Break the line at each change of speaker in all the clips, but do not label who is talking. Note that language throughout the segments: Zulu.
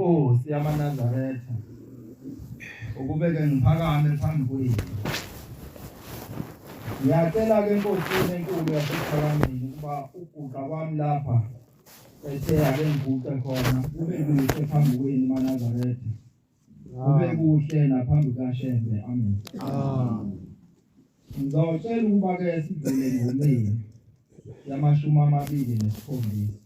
inkosi yamaNazaretha ukubeke ngiphakame phambi kwenu. Ngiyacela ke enkosini enkulu yasephakameni ukuba uguqa kwami lapha ethe ake ngiguqe khona kube kuhle phambi kwenu maNazaretha. Kube kuhle naphambi kaShembe. Amen. Ngizocela ukuba ke sidlule ngomeni yama-27.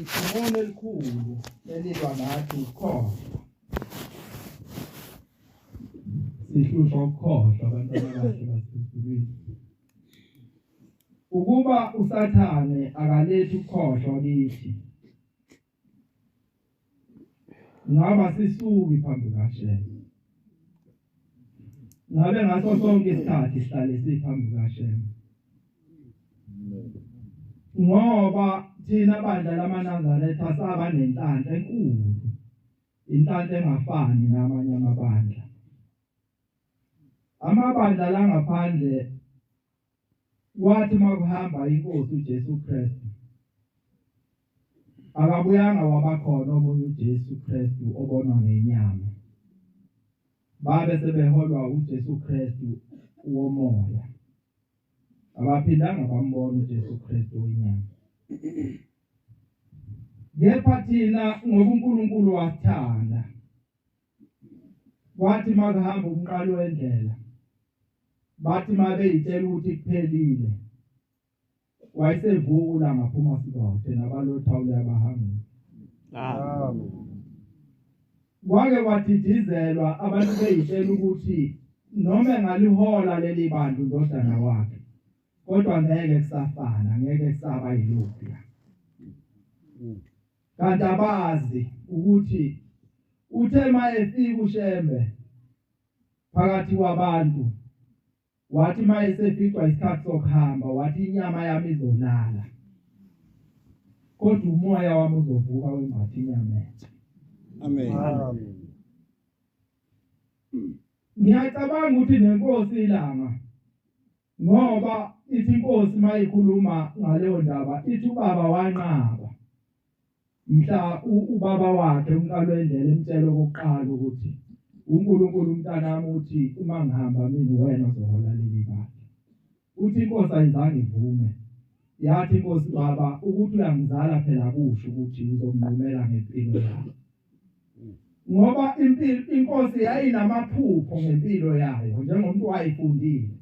Ikhona elikhulu elilwa nathi ukhohlwa. Sihlushwa ukukhohlwa abantwana bakhe basezulwini. Ukuba usathane akalethi ukukhohlwa kithi. Ngaba sisuki phambi kaShembe. Ngabe ngaso sonke isikhathi sihlale siphambi kaShembe. Ngoba thina bandla lamaNazaretha saba nenhlanhla enkulu. Inhlanhla engafani namanye amabandla. Amabandla la ngaphandle wathi makuhamba inkosi uJesu Kristu. Akabuyanga wabakhona omunye uJesu Kristu obonwa ngenyama. Babe sebeholwa uJesu Kristu womoya. Abaphindanga bambona uJesu Kristu wenyama. Kepha thina ngoba uNkulunkulu wasithanda. Wathi makuhamba umqalo wendlela. Bathi mabeyitshela ukuthi kuphelile. Wayesevula ngaphuma sibothe nabalotha uyabahanga. Amen. Kwake kwadidizelwa abantu beyitshela ukuthi noma ngalihola leli bantu ndodana wakhe. Kodwa ngeke kusafana, ngeke kusaba yilokhu. Kanti abazi ukuthi uthe mayefika uShembe phakathi kwabantu wathi mayeseficwa isikhathi sokuhamba wathi inyama yami izolala kodwa umoya wami uzovuka wembathi inyama. Amen. Ngiyacabanga ukuthi nenkosi ilanga ngoba ithi inkosi mayikhuluma ngaleyo ndaba ithi ubaba wanqaba. Mhla ubaba wakhe uNkalwendlela emtshela okokuqala ukuthi uNkulunkulu umntanami uthi uma ngihamba mina wena uzohola leli bandla. Uthi inkosi ayizange ivume. Yathi inkosi baba ukuthi uyangizala phela kusho ukuthi uzomnqumela ngempilo yakhe. Ngoba inkosi yayinamaphupho ngempilo yayo njengomuntu wayifundile.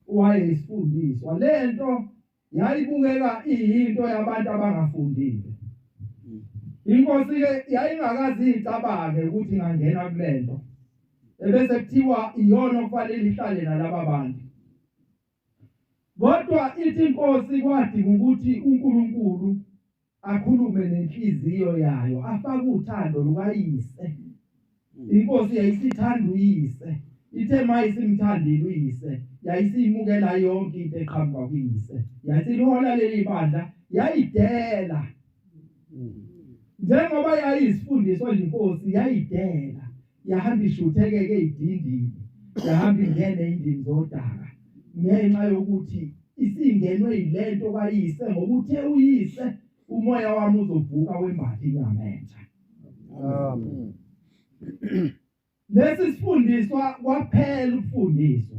Wayesifundiswa lento yayibukeka iyinto yabantu abangafundile. Inkosi ke yayingakazi icabange ukuthi ingangena kulento. Ebese kuthiwa iyona okufanele ihlale nalabo bantu. Kodwa ithi inkosi kwadinga ukuthi uNkulunkulu akhulume nenhliziyo yayo afake uthando lukayise. Inkosi yayisithanda uyise. Ithe mayisimthandile uyise yayisimukela yonke into eqhamuka kuyise. Yasilihola leli bandla yayidela. Njengoba yayisifundiswa inkosi yayidela. Yahamba ishuthekeke ezidindini. Yahamba ingene endlini zodaka. Ngenxa yokuthi isingenwe yilento kayise ngokuthe uyise umoya wami uzovuka wembathi inyama entsha. Amen. Lesi sifundiswa kwaphela ukufundiswa.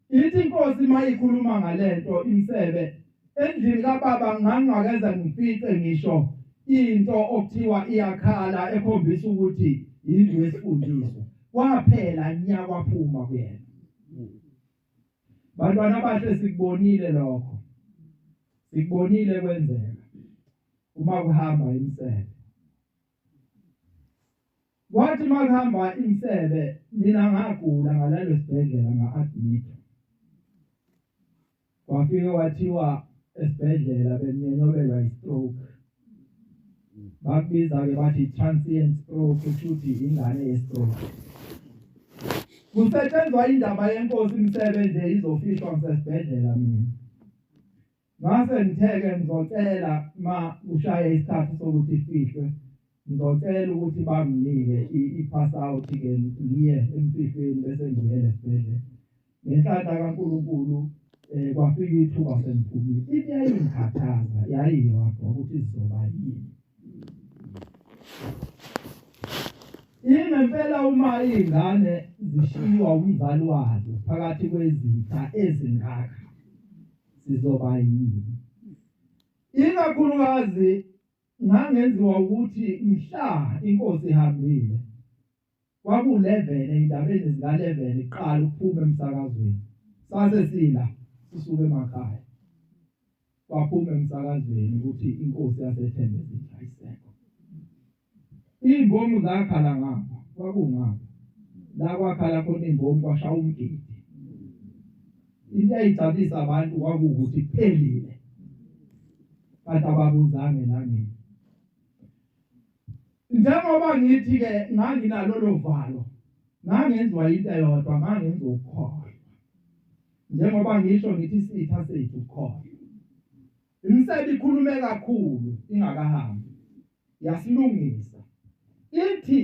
Ithi inkosi mayikhuluma ngalento imsebe endlini kaBaba ngangakeza ngifice ngisho into okuthiwa iyakhala ekhombisa ukuthi indlu yesifundiswa. Kwaphela nya kwaphuma kuyena. Bantwana bahle sikubonile lokho. Sikubonile kwenzeka uma kuhamba imsebe. Wathi makuhamba imsebe mina ngagula ngalelo sibhedlela nga-admit. Kwafika wathiwa esibhedlela benyenyobelwa i-stroke. bakubiza-ke bathi transient stroke, kushuthi ingane ye-stroke. Kusetshenzwa indaba yenkosi imisebenzi izofishwa ngisesibhedlela mina. Ngase ngitheke ngizocela ma ushaya isikhathi sokuthi ifihlwe, ngizocela ukuthi banginike i-pass out-ke ngiye emfihlweni bese ngiyele esibhedlela. Ngenhlanhla kaNkulunkulu kwafika ithuba sengiphumile. Into yayingikhathaza yayiyodwa ukuthi sizoba yini. Ingempela uma izingane zishiywa umzali wazo phakathi kwezitha ezingaka sizoba yini. Ikakhulukazi ngangenziwa ukuthi mhla inkosi ihambile kwaku-11 ey'ndabeni zika-11 iqala ukuphuma emsakazweni. Sase sila sisuke emakhaya kwaphuma emsakazweni ukuthi inkosi yaseThembezini ayisekho. Iy'mbomu zakhala ngapha kwakungapha la kwakhala khona iy'mbomu kwashaya umgidi. Into eyayijabulisa abantu kwakuwukuthi kuphelile kanti ababuzange elangeni. Njengoba ngithi-ke nganginalolo valo ngangenziwa into eyodwa, ngangenziwa ukukhohlwa. Njengoba ngisho ngithi isitha sethu ukukhohlwa. Imisebenzi ikhulume kakhulu ingakahambi yasilungisa. Ithi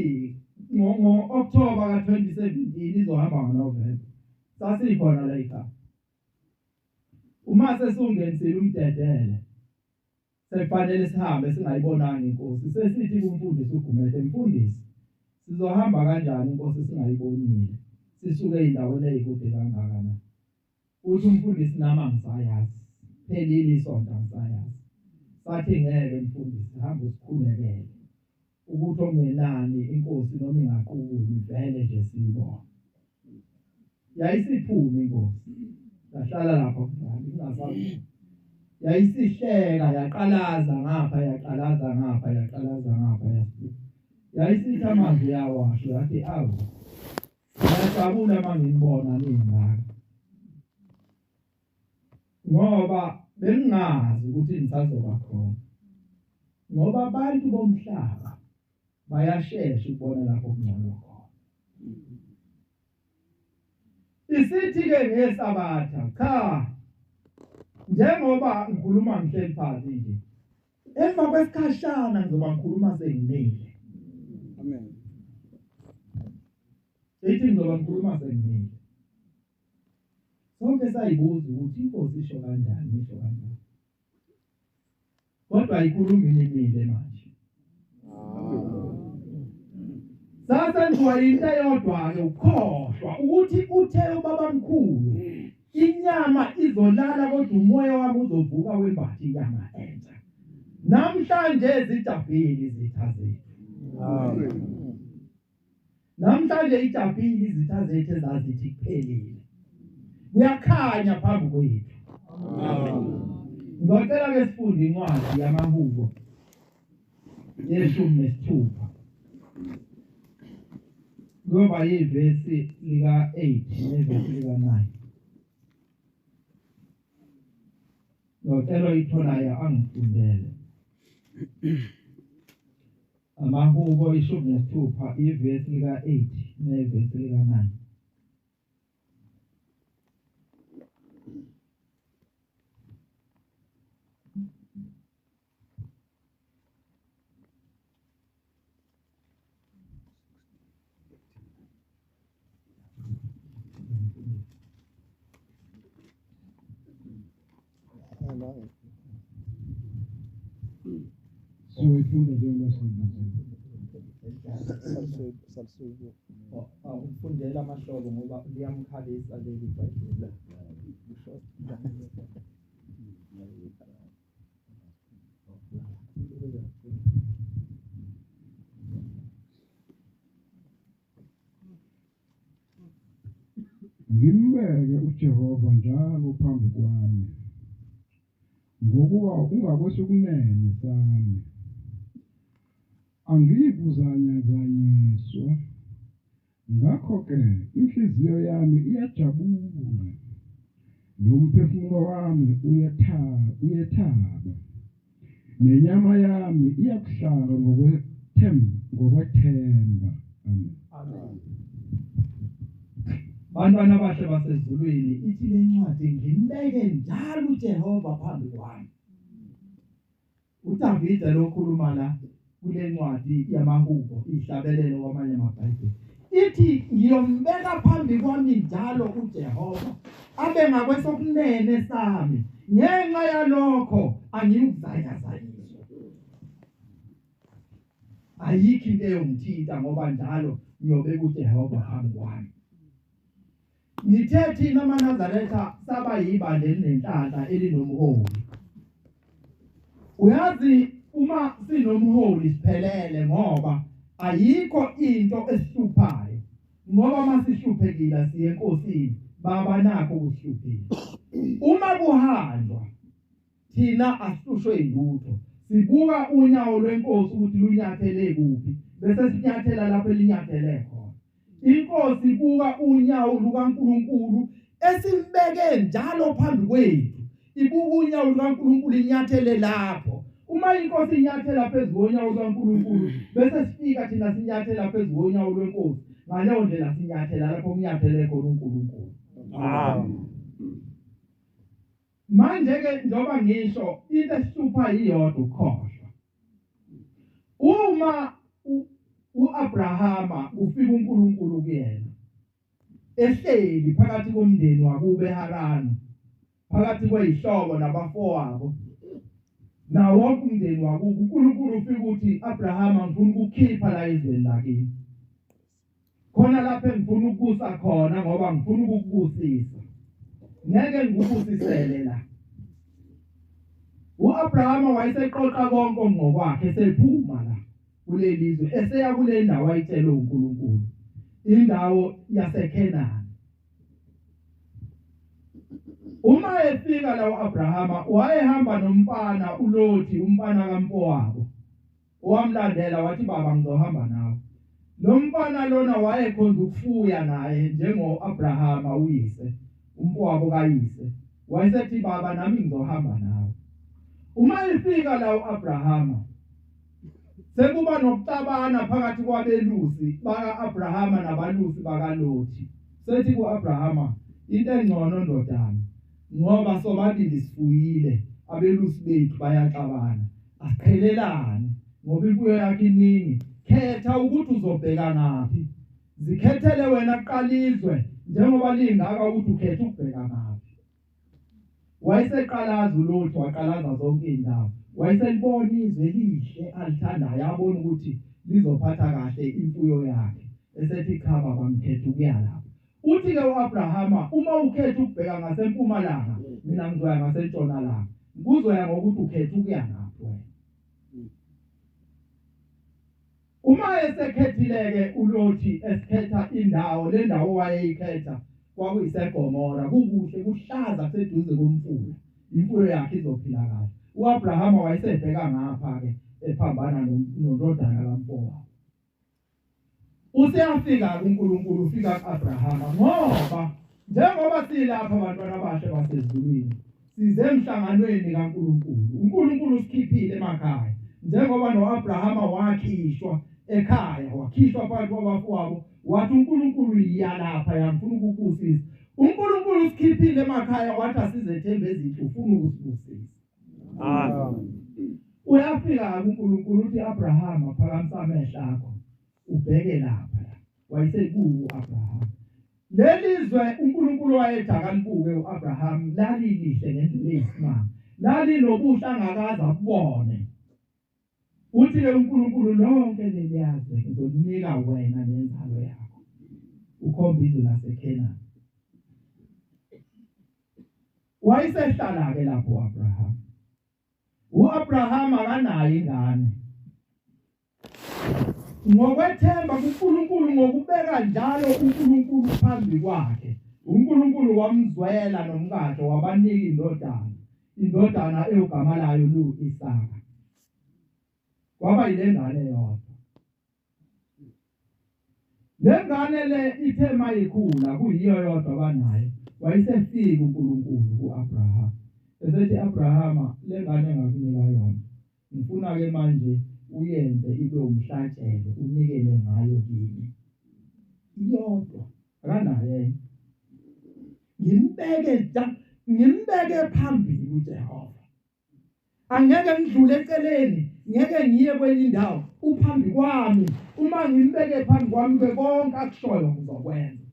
ngo-October ka-2017 izohamba ngoNovember. Sasikhona la ekhaya. Uma sesungenisile umdedele sekufanele sihambe singayibonanga inkosi. Sesithi kumfundisi uGumede, mfundisi sizohamba kanjani inkosi singayibonile sisuke ey'ndaweni ey'kude kangakanani. Uthi umfundisi nami angisayazi, phelile isonto angisayazi. Sathi ngeke mfundisi hamba usikhulekele ukuthi okungenani inkosi noma ingaqukuli vele nje siyibona. Yayisiphume inkosi yahlala lapha kudala ingasabuyi. Yayisihleka yaqalaza ngapha yaqalaza ngapha yaqalaza ngapha yasithi. Yayisithi amazwi yawasho yathi awu ngiyajabula mangibona ningaka. Ngoba bengingazi ukuthi nisazoba khona. Ngoba abantu bomhlaba bayashesha ukubona lapho kungcono khona. Isithi-ke ngesabatha cha njengoba ngikhuluma ngihleli phansi nje emva kwesikhashana ngizoba ngikhuluma sengimile. Amen. Ethi ngizoba ngikhuluma sengimile. Sonke sayibuza ukuthi inkosi isho kanjani isho kanjani. Kodwa ayikhulumi imile manje. Sasenziwa into eyodwa-ke ukukhohlwa ukuthi uthe ubabamkhulu inyama izolala kodwa umoya wami uzovuka wembathi inyama entsha. Namhlanje zijabhile izitha zethu. Namhlanje ijabhile izitha zethu ezazithi kuphelile. Kuyakhanya phambi kwethu. Ngicela-ke sifunde incwadi yamaHubo 16. Ngoba yivesi lika-8 nevesi lika-9. Ngicela itholayo angifundele. AmaHubo 16 ivesi lika-8 nevesi lika-9.
Soyifunda njengoba
sibizile. Ufundela amahlobo ngoba liyamkhalisa leli Bhayibheli.
Ngimbeke uJehova njalo phambi kwami, ngokuba ungakwesokunene sami. Angiyikuzanyazanyiswa, ngakho-ke inhliziyo yami iyajabula, nomphefumulo wami uyethaba. nenyama yami iyakuhlala ngokwethemba. Amen.
Bantwana bahle basezulwini ithi le ncwadi ngimbeke njalo uJehova phambi kwami. uDavid lokhuluma la kule ncwadi yamahubo ihlabelelo kwamanye amabhayibheli ithi ngiyombeka phambi kwami njalo uJehova abe ngakwesokunene sami ngenxa yalokho angiyuzayazayiswa. Ayikho into eyongithinta ngoba njalo ngiyobeka uJehova phambi kwami. Ngithe thina amaNazaretha saba yibandla elinenhlanhla elinomholi. Uyazi uma sinomholi siphelele ngoba ayikho into esihluphayo. Ngoba masihluphekile siye enkosini baba nakho ukuhlupheka. Uma kuhanjwa thina asihlushwe yilutho. Sibuka unyawo lwenkosi ukuthi lunyathele kuphi bese sinyathela lapho elinyathele khona. Inkosi ibuka unyawo lukaNkulunkulu esimbeke njalo phambi kwethu. Ibuka unyawo lukaNkulunkulu inyathele lapho. Uma inkosi inyathela phezulu konyawo lukaNkulunkulu bese sifika thina sinyathela phezulu konyawo lwenkosi. Ngaleyo ndlela sinyathela lapho kunyathele khona uNkulunkulu. Amen. Manje ke njoba ngisho into esihlupha iyodwa ukukhohlwa. Uma uAbrahama ufika uNkulunkulu kuyena ehleli phakathi komndeni wakubo eHarani phakathi kwezihlobo nabafowabo na wonke umndeni wakubo uNkulunkulu ufika uthi Abrahama ngifuna ukukhipha la ezweni lakini khona lapho ngifuna ukubusa khona ngoba ngifuna ukukubusisa ngeke ngikubusisele la. uAbrahama wayeseqoqa konke ngokwakhe sephuma la kulelizwe eseya kule ndawo ayitshela uNkulunkulu indawo yaseKhenani. Uma efika la uAbrahama wayehamba nomfana uLothi umfana kaMfowabo owamlandela wathi baba ngizohamba nawe. Lo mfana lona wayekhonza ukufuya naye njengoAbrahama uyise umfowabo kayise wayesethi baba nami ngizohamba nawe. Uma efika la uAbrahama sekuba nokuxabana phakathi kwabelusi baka-Abrahama nabalusi bakaLothi. Sethi kuAbrahama into engcono ndodana ngoba sobabili sifuyile abelusi bethu bayaxabana asiqhelelane ngoba imfuyo yakhe iningi. Khetha ukuthi uzobheka ngaphi. Zikhethele wena kuqalizwe njengoba lingaka ukuthi ukhetha ukubheka ngaphi. Wayeseqalaza uLothi waqalaza zonke indawo. Wayeselibona izwe elihle alithandayo yabona ukuthi lizophatha kahle imfuyo yakhe. Esethi cha baba ngikhetha ukuya lapha. Uthi ke uAbrahama uma ukhetha ukubheka ngasempumalanga mina ngizoya ngasentshonalanga. Kuzoya ngokuthi ukhetha ukuya ngaphi wena. Uma esekhethileke uLothi esikhetha indawo le ndawo wayeyikhetha kwakuyiseGomora kukuhle kuhlaza seduze komfula imfuyo yakhe izophila kahle. uAbrahama wayesebheka ngapha ke ephambana nondodana kaMfowabo. Useyafika kuNkulunkulu ufika kuAbrahama ngoba njengoba silapha abantwana bahle basezulwini size emhlanganweni kaNkulunkulu. uNkulunkulu usikhiphile emakhaya njengoba noAbrahama wakhishwa ekhaya wakhishwa phakathi kwabafowabo wathi uNkulunkulu iyalapha yamfuna ukubusisa. uNkulunkulu usikhiphile emakhaya wathi asizethembe ezinhle ufuna ukusibusisa. Uyafika kuNkulunkulu uthi Abrahama phakamisa amehlo akho ubheke lapha. Wayesekuwo uAbrahama. Lelizwe uNkulunkulu wayedaka libuke uAbrahama lalilihle ngendlela eyisimanga. Lalinobuhle angakaze abone. Uthi ke uNkulunkulu lonke leliyazi ngizolinika wena nenzalo yakho. Ukhomba izwe laseKhenani. Wayesehlala ke lapho uAbrahama. uAbrahama akanayo ingane. Ngokwethemba kuNkulunkulu ngokubeka njalo uNkulunkulu phambi kwakhe. uNkulunkulu wamzwela nomkakhe wabanika indodana eyogama layo luIsaka. Kwaba yile ngane yodwa. Le ngane le ithe mayikhula kuyiyo yodwa banayo. Wayesefika uNkulunkulu kuAbrahama. Esethi Abrahama le ngane engakunika yona ngifuna ke manje uyenze ibe umhlatshelo unikele ngayo kimi iyodwa akanaye ngimbeke phambili uJehova angeke ngidlule eceleni ngeke ngiye kwenye indawo uphambi kwami uma ngimbeke phambi kwami konke akushoyo ngizokwenza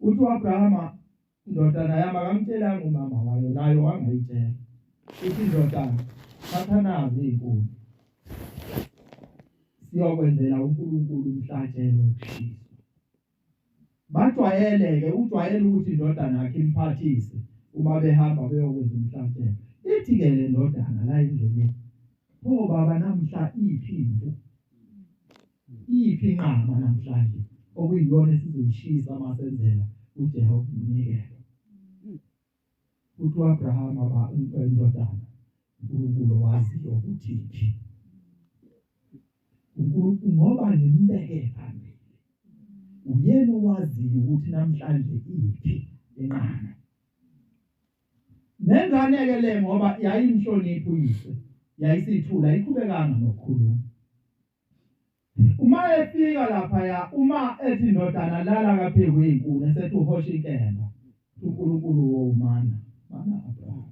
uthi uAbrahama indodana yami akamtshelanga umama wayo nayo wangayitshela uthi indodana sathanazi inkulu siyokwenzela uNkulunkulu umhlatshelo wokushisa bajwayele ukuthi indodana yakhe imphathise uma behamba beyokwenza umhlatshelo ithi ke le ndodana la endleleni pho baba namhla iphi inqama namhlanje okuyiyona esizoyishisa masenzela uJehova umnikelo uthi uAbrahama indodana uNkulunkulu waziyo ukuthi iphi uNkulunkulu ngoba nimbeke phambili uyena owaziyo ukuthi namhlanje iphi inqama nengane ke le ngoba yayimhloniphi uyise yayisithula iqhubekanga nokukhuluma uma efika lapha uma ethi indodana lala kaphekwe inkuni esethi uhosha inkemba uNkulunkulu womana Abraham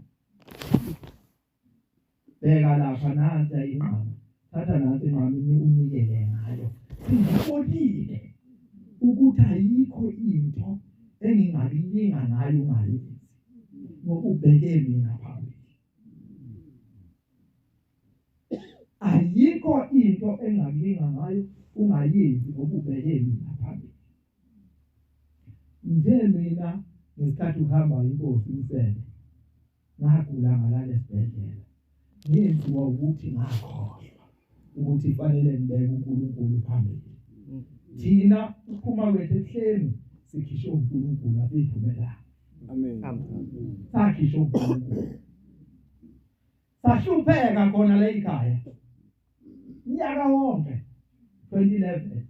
beka lapha nansi inqama thatha nansi inqama unikele ngayo ngibonile ukuthi ayikho into engingayilinga ngayo ungayizi ngokubheke mina phambili ayikho into engalinga ngayo ungayizi ngokubheke mina phambili nje mina ngesikhathi uhamba inkosi usele ngagula ngalale esibhedlela ngenziwa ukuthi ngakhohlwa ukuthi fanele ngibeke uNkulunkulu phambili thina uphuma kwethu ehleni sikhisho uNkulunkulu asivumela amen sakhisho uNkulunkulu sahlupheka khona la ekhaya nyaka wonke 2011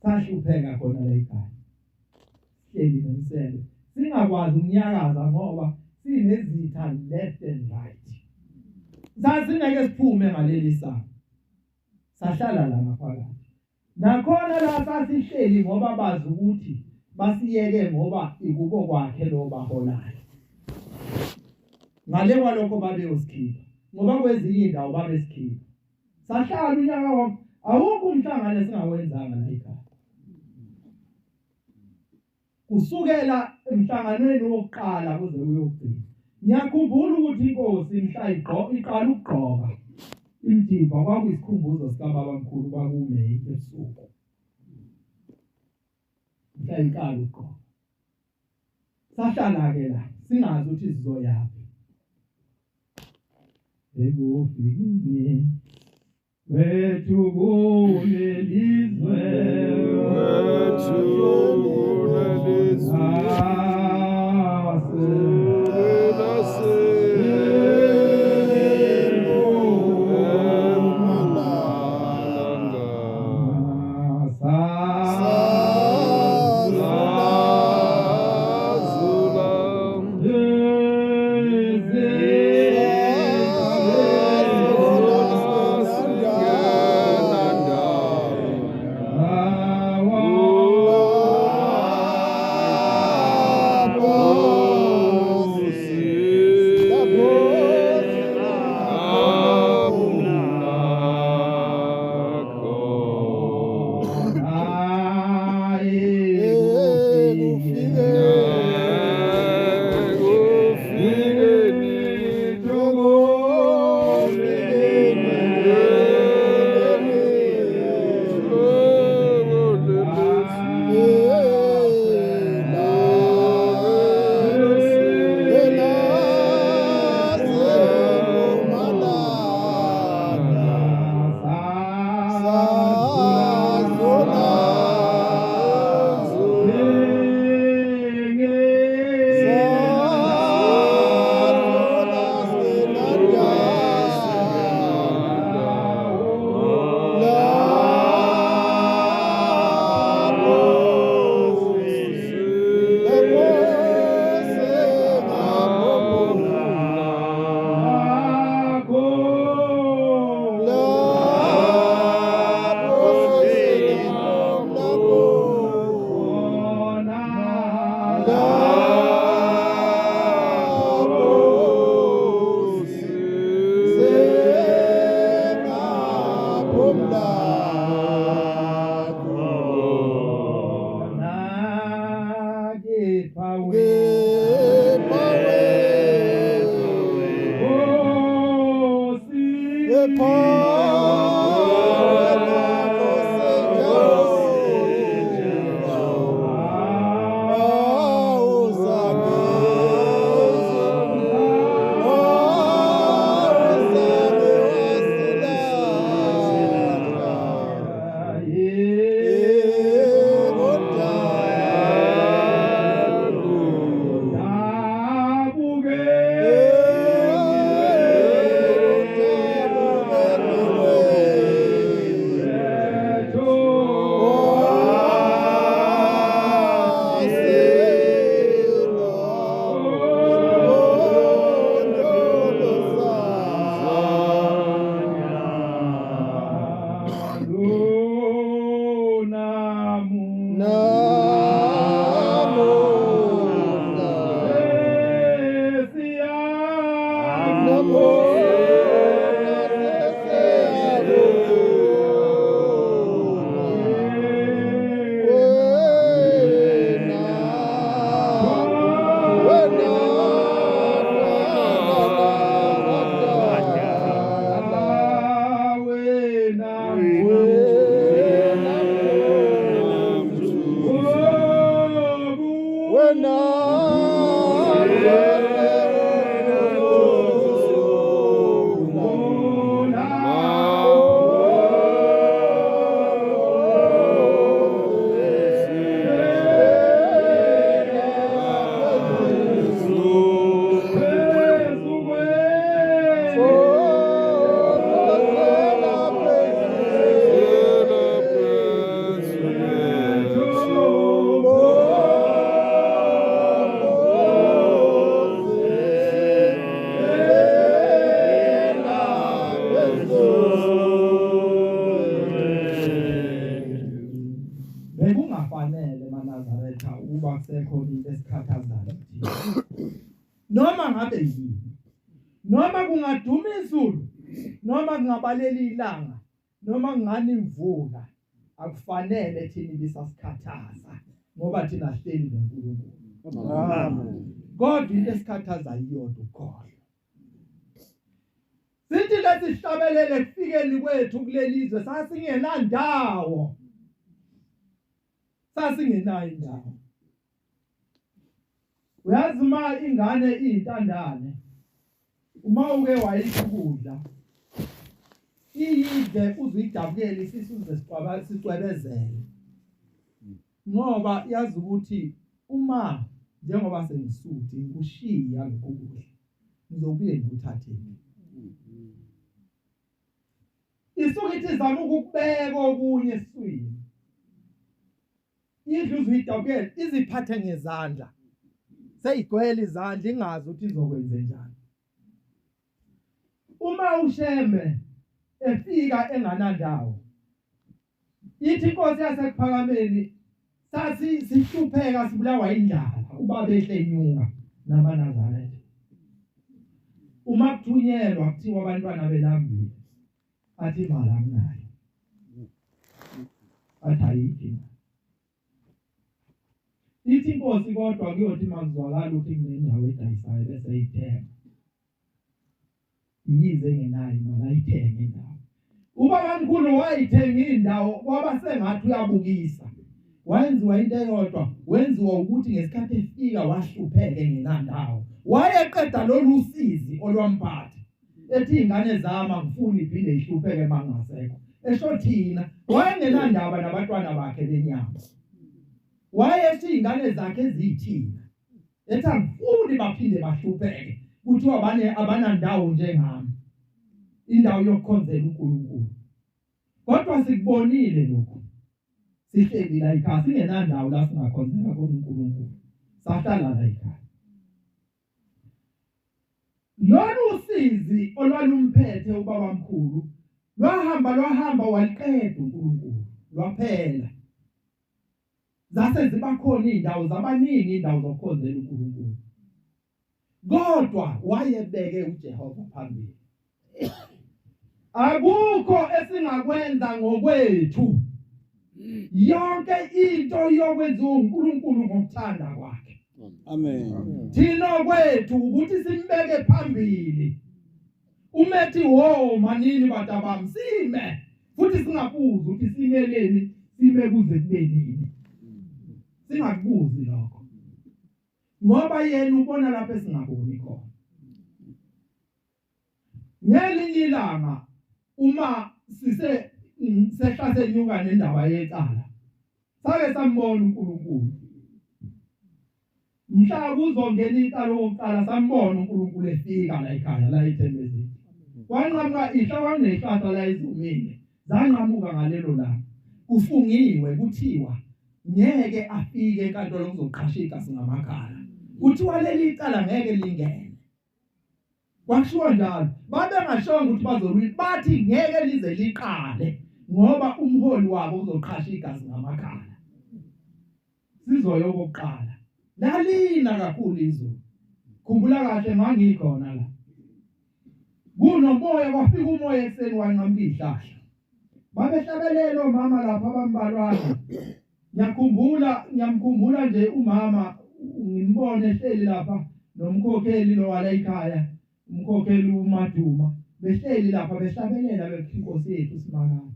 sahlupheka khona la ekhaya hleli nomsele singakwazi ukunyakaza ngoba sinezitha left and right sasingeke siphume ngaleli sanga sahlala la ngaphakathi nakhona la sasihleli ngoba bazi ukuthi basiyeke ngoba ikubo kwakhe lo baholayo ngale kwalokho babeyosikhipha ngoba kwezinye indawo babesikhipha sahlala unyaka wonke awukho umhlangano singawenzanga la ekhaya kusukela emhlanganweni wokuqala kuze kuyogcina ngiyakhumbula ukuthi inkosi mhla iqala ukugqoka imijimba kwakuyisikhumbuzo sikaBaba mkhulu kwakuMeyi ebusuku mhla iqala ukugqoka sahlala ke la singazi ukuthi sizoyaphi ekufikeni wethu kulelizwe Nazaretha ukuba kusekhona into esikhathazayo kuthina. Noma ngabe yini, noma kungaduma izulu, noma kungabalela ilanga, noma kungani imvula, akufanele thina ibisasikhathaza ngoba thina sihleli noNkulunkulu.
Amen.
Kodwa into esikhathaza iyodwa ukukhohlwa. Sithi lesi sihlabelele kufikeni kwethu kulelizwe sasingenandawo. Sasingenayo indawo. Uyazi uma ingane iyintandane, uma uke wayikudla, iyidle uzuyidabukela isisuze sicwebezele. Ngoba yazi ukuthi uma njengoba senisuthi ngikushiya lokudla, ngizobuye ngikuthathele. Isuke ithi izama ukukubeka okunye esiswini. Idle uzuyidabukela, iziphathe ngezandla. Seyigcwele izandla ingazi ukuthi izokwenza njani. Uma uShembe efika enganandawo, ithi inkosi yasePhakameni sathi sihlupheka sibulawa indlala, ubaba ehle enyuka namaNazaretha. Uma kuthunyelwa kuthiwa abantwana belambile, athi imali anginayo. Athi ayikho. Ithi inkosi kodwa kuyothi makuzwakala ukuthi kunendawo edayisayo bese ayithenga. Yize engenayo imali ayithenge indawo. Ubabamkhulu wayithenga indawo kwaba sengathi uyabukisa. Wayenziwa into eyodwa, wenziwa ukuthi ngesikhathi efika wahlupheka engenandawo. Wayeqeda lolu sizi olwamphatha. Ethi ingane zama ngifuna iphinde ihlupheke mangasekho. Esho thina wayengenandaba nabantwana bakhe benyama. Wayethi ingane zakhe ezithina. Ethi angifuni baphinde bahlupheke. Kuthiwa abanandawo njengami. Indawo yokukhonzela uNkulunkulu. Kodwa sikubonile lokho. Sihleli la ekhaya singenandawo la singakhonzela khona uNkulunkulu. Sahlala la ekhaya. Lolu sizi olwalumphethe ubabamkhulu lwahamba waliqeda uNkulunkulu. Lwaphela. Zase ziba khona indawo zabaningi indawo zokukhonzela uNkulunkulu. Kodwa wayebeke uJehova phambili. Akukho esingakwenza ngokwethu. Yonke into yokwenziwa uNkulunkulu ngokuthanda kwakhe.
Amen.
Thina kwethu ukuthi simbeke phambili. Umethi wo manini batabami sime futhi singabuzi ukuthi simeleni sime kuze kube nini. Singakubuzi lokho. Ngoba yena ubona lapho esingaboni khona. Ngelinye ilanga uma sehlaselenyuka nendaba yecala. Sake sambona uNkulunkulu. Mhla kuzongena icala lokuqala sambona uNkulunkulu efika la ekhaya la eThembezini. Wanqamuka ihla nehlahla la izumile. Zanqamuka ngalelo langa. Kufungiwe kuthiwa ngeke afike enkantolo kuzoqhashika singamakhala. Kuthiwa leli cala ngeke lingene. Kwashiwo njalo. Babengashonga ukuthi bazolwini bathi ngeke lize liqale ngoba umholi wabo uzoqhashika singamakhala. Sizoyo kokuqala. Lalina kakhulu izulu. Khumbula kahle mangikhona la. Kunomoya kwafika umoya ekseni wanqamuka ihlahla. Babehlabelela omama lapha abambalwana. Ngiyamkhumbula nje umama ngimbone ehleli lapha nomkhokheli lo wala ekhaya, umkhokheli uMaduma. Behleli lapha behlabelela bethi inkosi yethu simakade.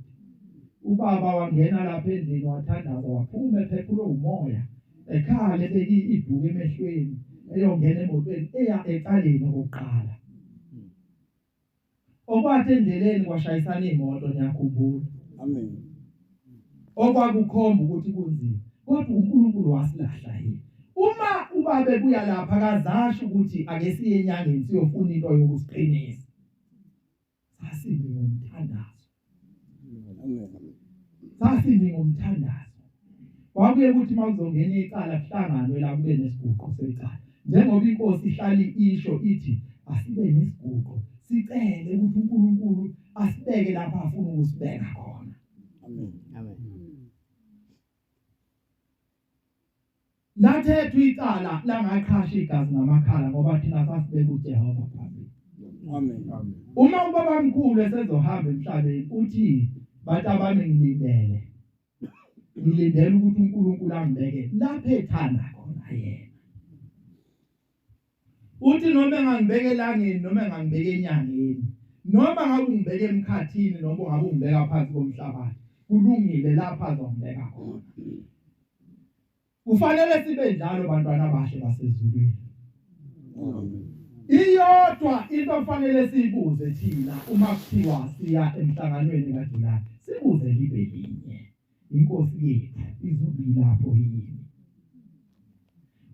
Ubaba wangena lapha endlini wathandaza waphuma ephephulwe umoya. Ekhale beki ibhuku emehlweni eyongena emotweni eya ecaleni okokuqala. Okwathi endleleni kwashayisana imoto ngiyakhumbula.
Amen.
Okwakukhomba ukuthi kunzima. Kodwa uNkulunkulu wasilahla yini. Uma ubaba ebuya lapha akazasho ukuthi ake siye enyangeni siyofuna into yokusiqinisa. Sasindi ngomthandazo.
Amen.
Sasindi ngomthandazo. Kwakuye ukuthi makuzongena icala kuhlanganwe la kube nesiguqo secala. Njengoba inkosi ihlali isho ithi asibe nesiguqo. Sicele ukuthi uNkulunkulu asibeke lapha afuna ukusibeka khona.
Amen.
Amen.
lathethwa icala langaqhasha igazi ngamakhala ngoba thina sasibeka uJehova phambili.
Amen.
Uma ubaba mkhulu esezohamba emhlabeni uthi bathi abami ngilindele ukuthi uNkulunkulu angibeke lapha ethanda khona yena. Uthi noma engangibeke elangeni noma engangibeke enyangeni noma ngabe ungibeke emkhathini noma ngabe ungibeka phansi komhlabathi kulungile lapha azongibeka khona. Kufanele sibe njalo bantwana bashe basezulwini. Iyodwa into ofanele siyibuze thina uma kuthiwa siya emhlanganweni kaJulayi sibuze libe linye. Inkosi yethu izobi lapho yini?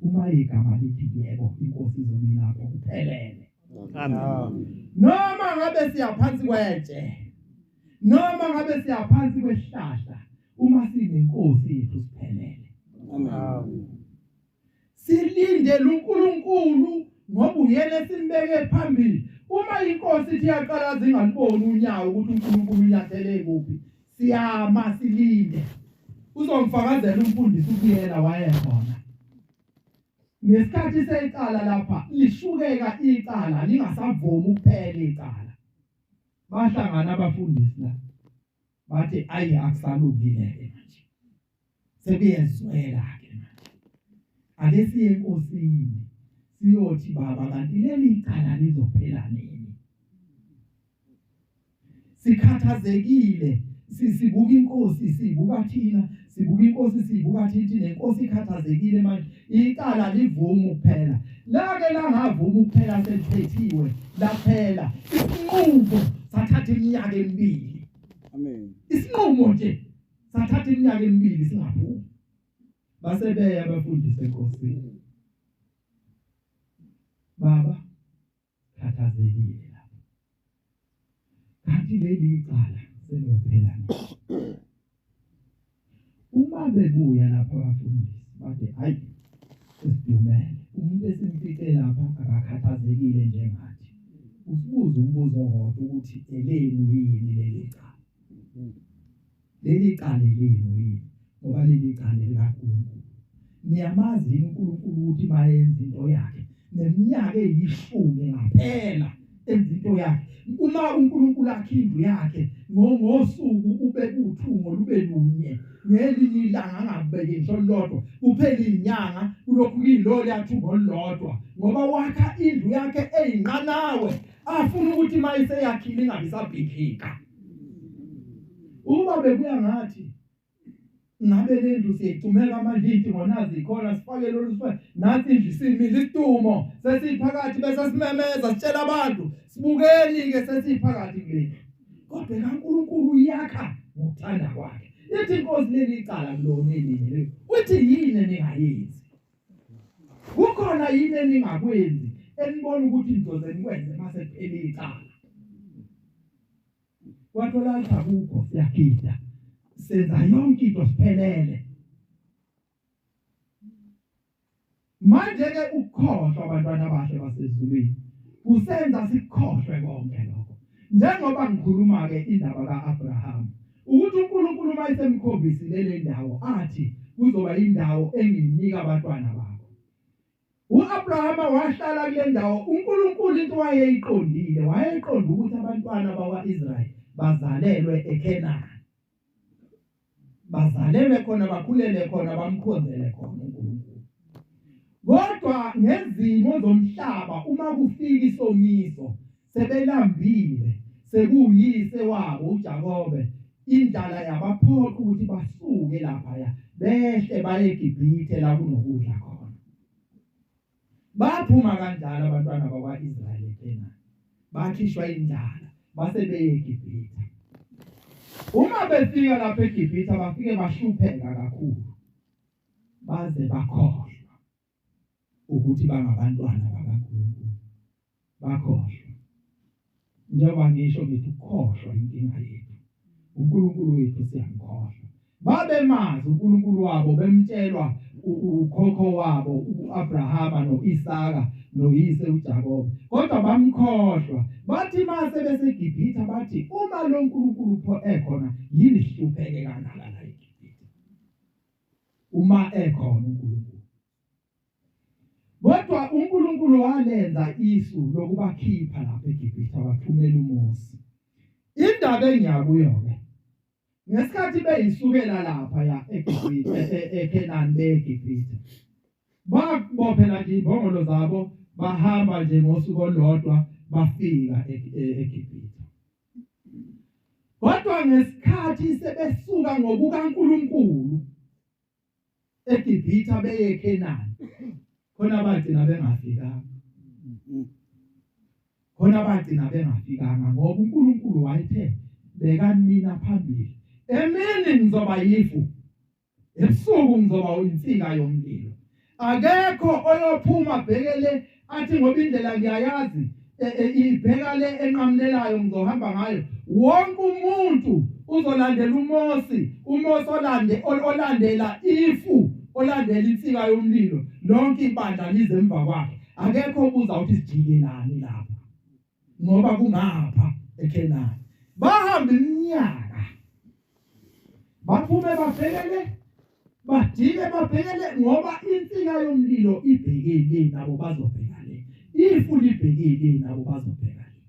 Uma igama lithi yebo inkosi izobi lapho kuphelele.
Amen.
Noma ngabe siyaphansi kwetshe noma ngabe siyaphansi kwesihlahla uma sinenkosi yethu siphelele.
Amen.
Silinde uNkulunkulu ngoba uyena esimbeke phambili. Uma inkosi ithi yaqala zingaliboni unyawo ukuthi uNkulunkulu unyathele kuphi siyama silinde. Uzongifakazela umfundisi ukuyela wayekhona. Ngesikhathi secala lapha lishukeka icala lingasavumi ukuphela icala. Bahlangana abafundisi la bathi ayi akusalungile manje. Sekuyezwela ke manje. Ake siye enkosini siyothi baba kanti leli icala lizophela nini? Sikhathazekile sibuka inkosi sibuka thina sibuka inkosi sibuka thina nenkosi ikhathazekile manje icala livuma ukuphela. Lake langavuma ukuphela selithethiwe laphela. Isinqumo sathatha iminyaka emibili.
Amen.
Isinqumo nje sathatha iminyaka emibili singaphumi. Basebeya abafundisi enkosini. Baba khathazekile lapha. Kanti leli icala selophela nini? Uma bebuya lapha abafundisi bathi hayi sesidumele. Umuntu esimfice lapha akakhathazekile njengathi. Usibuza umbuzo wodwa ukuthi elenu yini leli cala? Leli cala lenu yini? Ngoba leli cala likaNkulunkulu. Niyamazi uNkulunkulu ukuthi mayenza into yakhe neminyaka eyishumi ngaphela enza into yakhe. Uma uNkulunkulu akhindu yakhe ngosuku ube kuthungo lube lunye ngelinye ilanga angabeke ngisho lodwa kuphela inyanga kulokhu kuyilolo yathungo olodwa ngoba wakha indlu yakhe eyinqanawe afuna ukuthi mayise yakhile ingabe isabhidlika. Uma bekuya ngathi ngabe lendlu siyicumeka manje idingo nazi ikhona sifake lolu sifake nathi indlu isimile isitumo sesiphakathi bese simemeza sitshela abantu sibukeni ke sesiphakathi kule. Kodwa kaNkulunkulu uyakha ngokuthanda kwakhe. Ithi inkosi leli icala kulona elinye. Uthi yini ningayenzi? Kukhona yini eningakwenzi enibona ukuthi indoze nikwenze mase kuphela icala? Wathola akukho siyakhida. Senza yonke into siphelele. Manje ke ukukhohlwa abantwana bashe basezulwini usenza sikhohlwe konke lokho. Njengoba ngikhuluma ke indaba kaAbraham ukuthi uNkulunkulu mayisemkhombisile le ndawo athi kuzoba indawo enginika abantwana bakho. uAbraham wahlala kule ndawo. uNkulunkulu into wayeyiqonda ukuthi abantwana bakwaIsrayeli bazalelwe eKenani. Bazalelwe khona bakhulele khona bamkhonzele khona uNkulunkulu. Kodwa ngezimo zomhlaba uma kufika isomiso sebelambile sekuyise wabo uJakobe indala yabaphoqa ukuthi basuke lapha behle baye eGibhithe la kunokudla khona. Baphuma kanjalo abantwana bakwaIsrayeli eKenani. Bakhishwa indlala base beye eGibhithe. Uma befika lapha eGibhithe bafike bahlupheka kakhulu. Baze bakhohlwa ukuthi bangabantwana bakaNkulunkulu. Bakhohlwa. Njengoba ngisho ngithi ukukhohlwa inkinga yethu. uNkulunkulu wethu siyamkhohlwa. Babemazi uNkulunkulu wabo bemtshelwa ukhokho wabo uAbrahama noIsaka noyise uJakobe. Kodwa bamkhohlwa. Bathi mase beseGibhithe bathi uma lo uNkulunkulu ekhona yini sihlupheke kangaka la eGibhithe. Uma ekhona uNkulunkulu Kodwa uNkulunkulu walenza isu lokubakhipha lapha eGibhithe wathumela uMose. Indaba engiyakuyo-ke ngesikhathi beyisukela lapha ya eGibhithe eKenani beGibhithe babophela nje imbongolo zabo bahamba nje ngosuku olodwa bafika eGibhithe. Kodwa ngesikhathi sebesuka ngokukaNkulunkulu eGibhithe beye eKenani khona bagcina bengafikanga ngoba uNkulunkulu wayethe bekanina phambili, emini nizoba yifu, ebusuku nizoba insika yomlilo. Akekho oyophuma bhekele athi ngoba indlela ngiyayazi ibheka le enqamlelayo ngizohamba ngayo. Wonke umuntu uzolandela uMose olandela ifu, olandela insika yomlilo, lonke ibandla lize emva kwakhe. Akekho obuza ukuthi sijikelani lapha ngoba kungapha eKenani. Bahamba iminyaka baphume babhekele badike babhekele ngoba insika yomlilo ibhekele nabo bazobheka le, ifu libhekele nabo bazobheka le.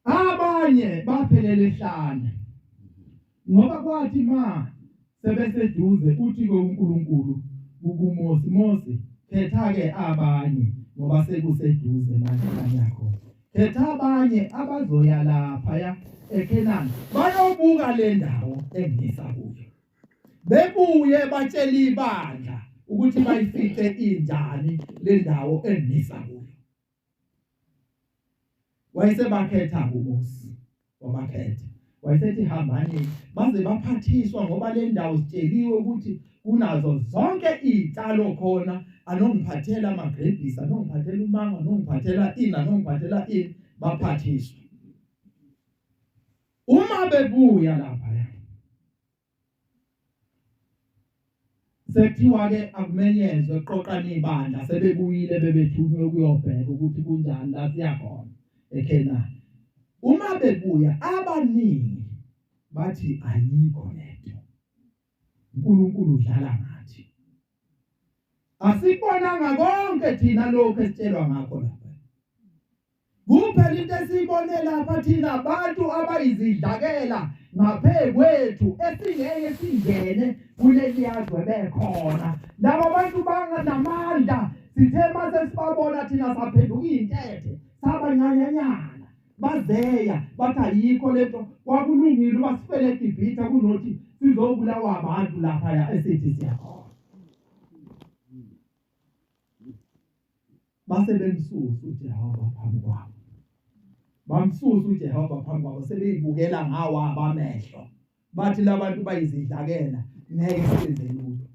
Abanye baphelela ehlane ngoba kwathi sebeseduze uthi uNkulunkulu kuMose, Mose khetha ke abanye ngoba sekuseduze manje yakho. Khetha abanye abazoya lapha eKenani bayobuka le ndawo engisa kuyo. Bebuye batshela ibandla ukuthi bayifice injani le ndawo engisa kuyo. Wayesebakhetha uMose, wabakhetha. Wayesethi hambani baze baphathiswa ngoba le ndawo sitsheliwe ukuthi kunazo zonke izitshalo khona, anongiphathela amagrebhisi, anongiphathela umango, anongiphathela ini, baphathiswa. Uma bebuya lapha sekuthiwa ke akumenyezwe qoqana ibandla, sebebuyile bebethunywe ukuyobheka ukuthi kunjani la siyakhona eKenani. Uma bebuya abaningi bathi ayikho lento, uNkulunkulu udlala ngathi. Asibonanga konke thina lokho esitshelwa ngakho lapha. Kuphela into esiyibone lapha thina abantu abayizidlakela ngaphezulu esingeke singene kuleli yazwe bekhona. Laba bantu banganamandla sithe mase sibabona thina saphenduka izintethe sabanyanyanyana. Bazeya bathi ayikho lento, kwakulungile uba sifele eGibhithe kunothi sizobulawa abantu lapha esithi siyakhona. Base bemsusa uJehova phambi kwabo. Bamsusa uJehova phambi kwabo, sebeyibukela ngawo abamehlo. Bathi labantu bayizidlakela ngeke siyenze lutho.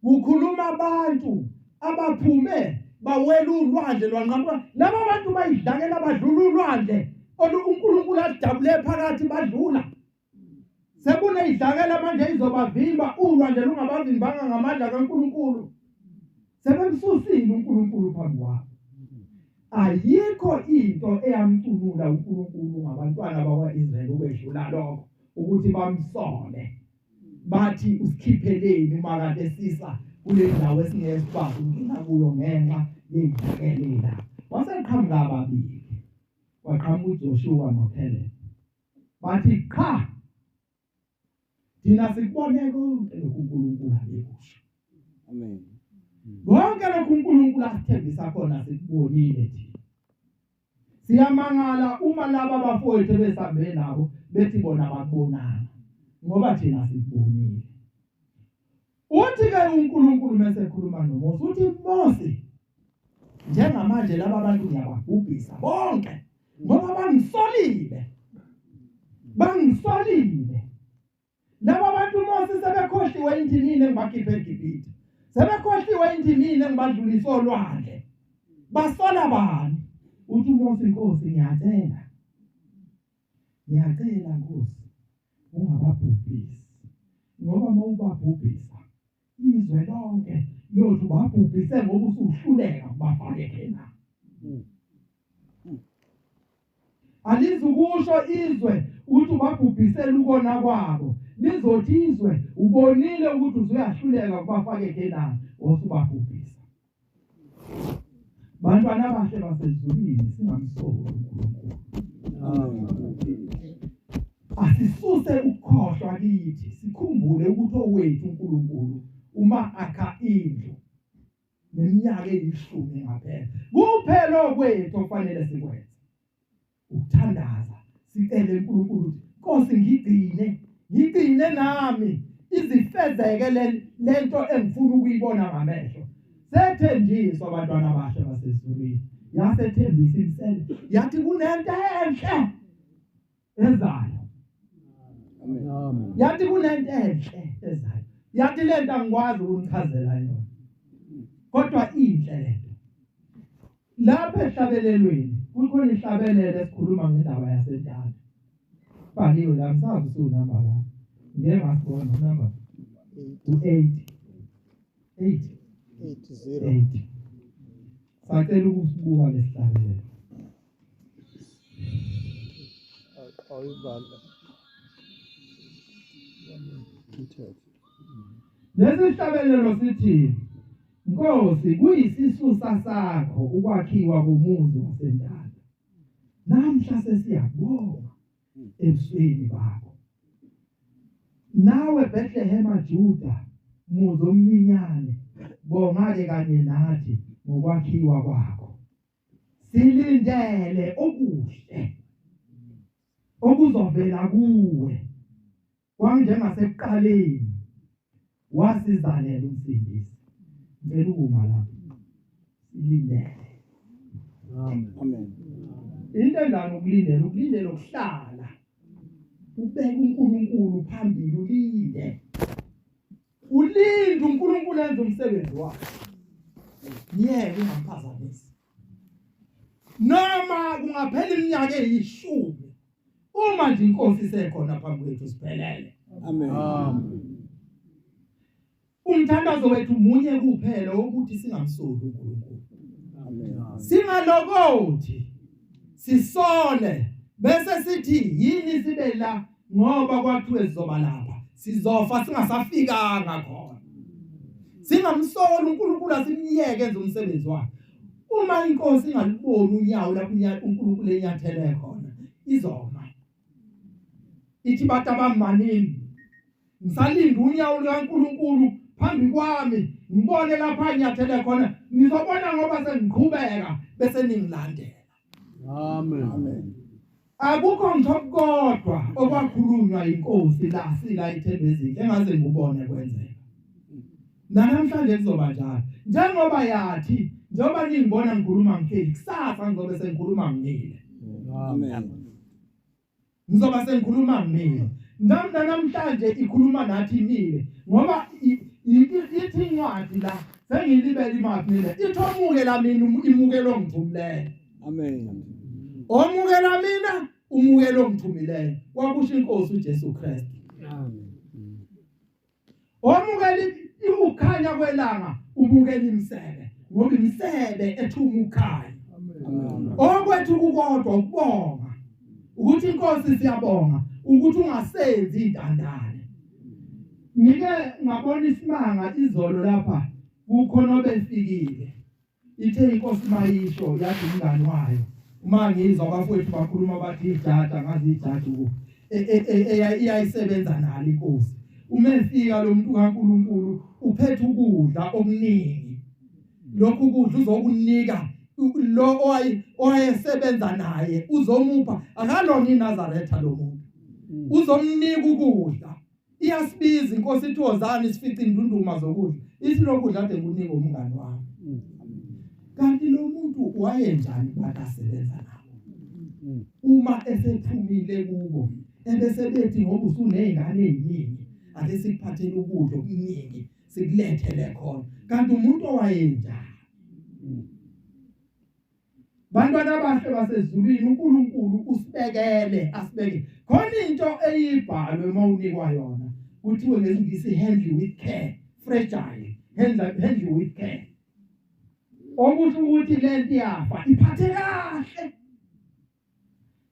Kukhuluma abantu abaphume bawela ulwandle lwanqaba. Laba bantu bayidlakela badlula ulwandle uNkulunkulu adabule phakathi badlula. Sekuneyidlakela manje izobavimba ulwandle lungabavimbanga ngamandla kaNkulunkulu. Sebemsusile uNkulunkulu phambi kwabo. Ayikho into eyamcunula uNkulunkulu ngabantwana bakwaIsrayeli ukwedlula lokho ukuthi bamsole. Bathi usikhipheleni uma kade sisa kule ndawo esingesibazi ukina kuyo ngenxa yeyidlakelela. Waseqhamuka ababili. Waqhamuka uJoshua noCaleb. Bathi cha, thina sikubone konke lokhu uNkulunkulu ayekusho.
Amen.
Konke lokhu uNkulunkulu asithembisa khona sikubonile thina. Siyamangala uma laba bafowethu besabe nabo bethi bona bakubonanga ngoba thina sikubonile. Uthi ke uNkulunkulu mase ekhuluma noMose uthi Mose, njengamanje laba bantu ngiyababhubhisa bonke ngoba bangisolile. Laba bantu Mose sebekhohliwe indimini engibakhiphe eGibhithe. Sebekhohliwe indimini engibadlulisa olwandle. Basola bani? Uthi uMose, Nkosi ngiyacela Nkosi ungababhubhisi ngoba mawubabhubhisa izwe lonke lothi babhubhise ngoba usuhluleka kubafaka eKenani. Alizukusho izwe ukuthi ubabhubhisele ukona kwabo lizothizwe ubonile ukuthi usuyahluleka kubafake eKenani osubabhubhisa. Bantwana abahle basezulwini singamsoli uNkulunkulu. Asisuse ukukhohlwa kithi sikhumbule ukuthi owethu uNkulunkulu uma akha indlu neminyaka elishumi ngaphela kuphela okwethu okufanele sikwenze ukuthandaza sicele uNkulunkulu Nkosi ngigcine nami izifezeke lento engifuna ukuyibona ngamehlo. Sethenjiswa abantwana abasha basezulwini yasethembisa imsele yathi kunento enhle ezayo. Amen. Yathi kunento enhle ezayo. Yathi lento angikwazi ukunichazela yona. Kodwa inhle lento. Lapha ehlabelelweni kukhona ihlabelelo esikhuluma ngendaba yaseNtanda. Bhaliwe la msazi usunamba 1. Ngeke ngasibona number 8. Sacela ukusibuka lesihlabelelo. Lesi sihlabelelo sithi Nkosi kuyisisusa sakho ukwakhiwa komuzi waseNtanda. Namhla sesiyabonga ebusweni bakho. Nawe Bethlehem Juda muzi omninyane bonga-ke kanye nathi ngokwakhiwa kwakho. Silindele okuhle okuzovela kuwe kwanjengasekuqaleni wasizalela umsindisi. Ngicela ukuma lapha silindele.
Amen.
Into endala ukulindela ukuhlala ubeke uNkulunkulu phambili ulinde uNkulunkulu enze umsebenzi wakhe. Yeke ungamphazamisi noma kungaphela iminyaka e10 uma nje inkosi isekhona phambi kwethu siphelele.
Amen.
Umthandazo wethu munye kuphela ukuthi singamsoli uNkulunkulu.
Amen.
Singalokothi sisole bese sithi yini sibe la ngoba kwathiwe sizoba lapha sizofa singasafikanga khona. Singamsoli uNkulunkulu asimyeke enze umsebenzi wakhe. Uma inkosi ingaliboni unyawo lapho uNkulunkulu enyathele khona izoma. Ithi bathi abamanini ngisalinda unyawo likaNkulunkulu phambi kwami ngibone lapha enyathele khona ngizobona ngoba sengiqhubeka bese ningilandela.
Amen.
Akukho ngithokodwa okwakhulunywa inkosi la sila ithembezile engaze ngubone kwenzeka. Namhlanje kuzoba njalo. Njengoba yathi njengoba ningibona ngikhuluma ngifeli kusasa ngizobe sengikhuluma ngimile.
Amen.
Ngizoba sengikhuluma ngimile. Namhlanje ikhuluma nathi imile ngoba ithi incwadi la sengilibela imaphi mina ithomukela mina imukelo ngithumileyo.
Amen.
Omukela mina umukelo ngithumileyo kwakusho inkosi uJesu Kristu.
Amen.
Omukela ukukhanya kwelanga umukela imsebe ngoba imsebe ethuma ukukhanya. Okwethu kukodwa ukubonga ukuthi inkosi siyabonga ukuthi ungasenzi intandane. Ngike ngabona isimanga izolo lapha kukhona obefikile. Ithe inkosi mayisho yathi umngani wayo uma ngizwa abafowethu bakhuluma bathi ijaji ngazi ijaji iyayisebenza nalo inkosi. Uma efika lo muntu kaNkulunkulu uphethe ukudla okuningi. Lokhu kudla uzokunika lo owayesebenza naye uzomupha akalona iNazaretha lo muntu. Uzomnika ukudla. Iyasibiza inkosi ithi wozani sifice indunduma zokudla. Ithi lokudla ade kunika umngani wami. Kanti lo muntu wayenjani bakasebenza nabo? Uma esephumile kubo ebese bethi ngoba usunezingane eziningi ake sikuphathele ukudla okuningi sikulethele khona. Kanti umuntu owayenjani? Bantwana abahle basezulwini uNkulunkulu usibekele asibeke. Khona into eyibhalwe mawunikwa yona. Kuthiwe ngesingisi handle with care, fragile, handle with care. Okusho ukuthi lento yafa iphathe kahle.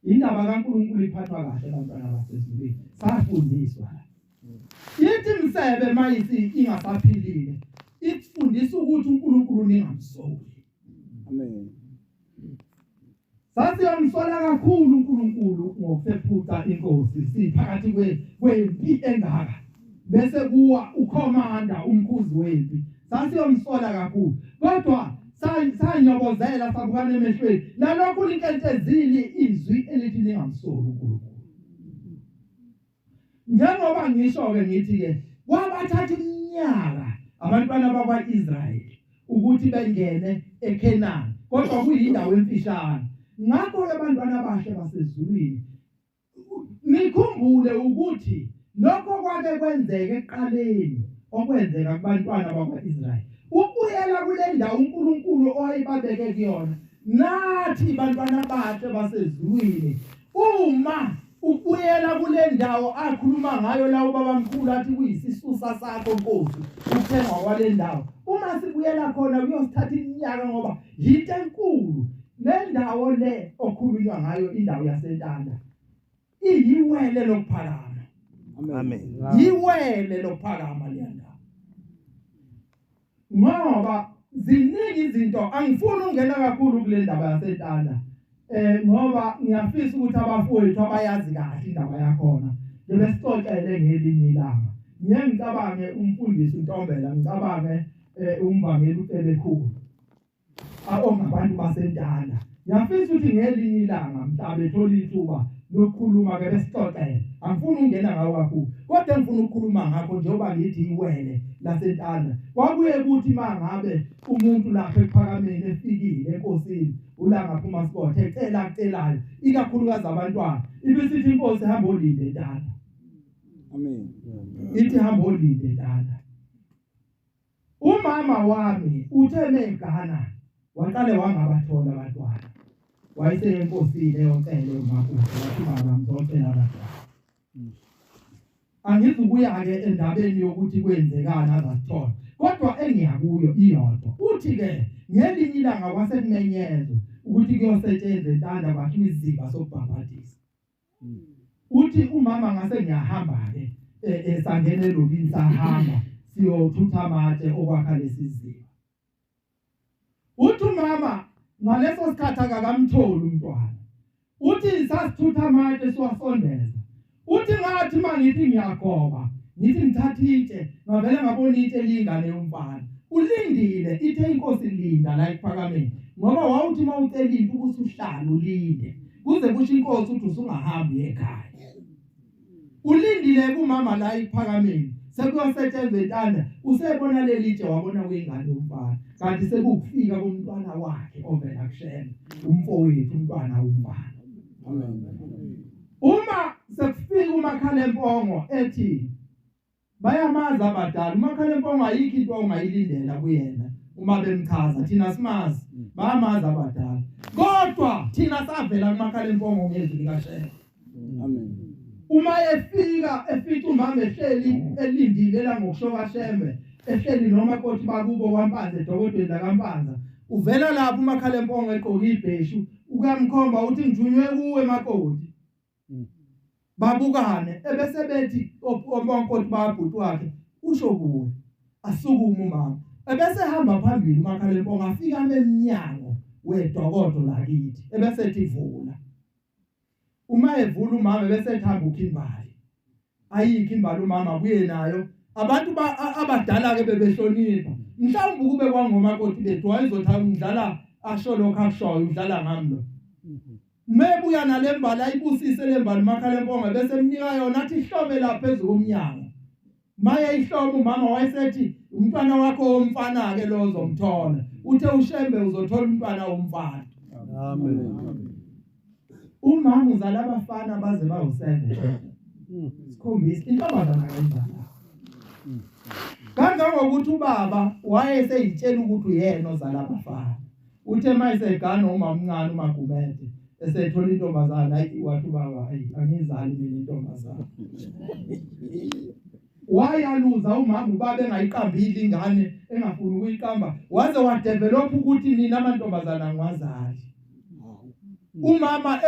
Indaba kaNkulunkulu iphathwa kahle bantwana basezulwini. Safundiswa. insebe mayisi ingasaphilile ifundisa ukuthi uNkulunkulu ningamsoli.
Amen.
Sasiyamsola kakhulu uNkulunkulu ngokusephutha inkosi siphakathi kwempi engaka. Bese kuwa ukhomanda umkhuzi wempi. Sasiyamsola kakhulu. Kodwa sanyobozela sabukana emehlweni. Nalokhu linkentezile izwi elithi ningamsoli uNkulunkulu. Njengoba ngisho ke ngithi ke kwabathatha iminyaka abantwana bakwaIsrayeli ukuthi bengene eKenani. Kodwa kuyindawo emfishane. Ngakho abantwana abasha basezulwini nikhumbule ukuthi lokho kwake kwenzeka eqaleni okwenzeka kubantwana bakwaIsrayeli ukuyela kule ndawo uNkulunkulu owayebabeke kuyona nathi bantwana bakhe basezulwini uma ukuyela kule ndawo akhuluma ngayo la ubabamkhulu athi kuyisisusa sakho Nkosi uthengwa kwale ndawo uma sibuyela khona kuyosithatha iminyaka ngoba yinto enkulu. Le ndawo le okhulunywa ngayo indawo yaseNtanda iyiwele lokuphakama.
Amen.
Yiwele lokuphakama le ndawo. Ngoba ziningi izinto angifuni ungena kakhulu kule ndaba yaseNtanda. Ngoba ngiyafisa ukuthi abafowethu abayazi kahle indaba yakhona besixoxele ngelinye ilanga. Ngicabange umfundisi uNtombela ngicabange umbangeli uTelekhulu. Ongabantu baseNtanda. Ngiyafisa ukuthi ngelinye ilanga mhlawumbe ethola ithuba lokukhuluma ke besixoxele. Angifuni ungena ngawo kakhulu. Kodwa ngifuna ukukhuluma ngakho njengoba ngithi iwele laseNtanda. Kwakuye ukuthi mangabe umuntu lapha ephakameni efikile enkosini ulanga phuma sibothe ecela kucelayo ikakhulukazi abantwana. Ibisithi inkosi hamba olinde Ntanda.
Amen.
Ithi hamba olinde Ntanda. Umama wami uthe meGhana waqale wangabathola abantwana. Wayese enkosini eyocela umakoti wathi baba ngizocela abantwana. Angizukuya ke endabeni yokuthi kwenzekani azasithola. Kodwa engiyakuyo iyodwa. Uthi ke ngelinye ilanga kwasekumenyezo ukuthi kuyosetshenzwa eNtanda kwakhiwa iziba sokubhabhatisa. Uthi umama ngase ngiyahamba ke esangene elobini sahamba siyothutha amatshe okwakha lesiziba. Uthi umama ngaleso sikhathi akakamtholi umntwana. Uthi sasithutha amatshe siwasondeza. Uthi ngathi mangithi ngiyagoba ngithi ngithatha itshe ngavele ngabona itshe lingane yomfana. Ulindile ithe inkosi linda la ephakameni ngoba wawuthi mawucela into ubusuhlala ulinde kuze kusho inkosi ukuthi usungahambi ekhaya. Ulindile kumama la ephakameni sekuyosetshenzwa eNtanda usebona leli itshe wabona kuyingane yomfana kanti sekufika kumntwana wakhe ovela kushema umfowethu umntwana womfana.
Amen.
Uma sekufika uMakhalempongo ethi bayamazi abadala uMakhalempongo ayikho into ongayilindela kuyena uma bemchaza thina simazi bayamazi abadala kodwa thina savela kuMakhalempongo ngezwi likaShema.
Amen.
Uma efika umama ehleli elindile la ngokushoka Shembe ehleli noma kothi bakubo kwaMpanza edokodweni lakaMpanza uvela lapho uMakhalempongo eqoka ibheshu ukamkhomba uthi ngijunywe kuwe makoti. Babukane ebese bethi onkoti babhuti wakhe usho kuwe asukuma umama ebese hamba phambili uMakhalempongo afika eminyango wedokodo lakithi ebese ethi vula. Uma evula umama bese ethamba ukhimbali. Ayikho imbali umama kuye nayo. Abantu abadala ke bebehlonipha. Mhlawumbe kube kwangomakoti bethu wayezothanda ngidlala asho lokho akushoyo udlala ngami lo. Mebuya nalembali ayibusise lembali uMakhalempongo bese emnika yona athi ihlobe lapha phezulu komnyango. Maye ihlobo umama wayesethi umntwana wakho womfana ke lo uzomthola. Uthe uShembe uzothola umntwana womfana.
Amen.
Umama uzala abafana baze bawu7. Sikhombisa intombazana kanjani. Kangangokuthi ubaba wayeseyitshela ukuthi uyena ozala abafana. Uthe mayiseGhana umama omncane uMagumede esethola intombazana ayi wathi ubaba hayi angizali mina intombazana. Wayaluza umama ubaba engayiqambile ingane engafuni ukuyiqamba waze wadevelop ukuthi nina amantombazana ngwazali. Umama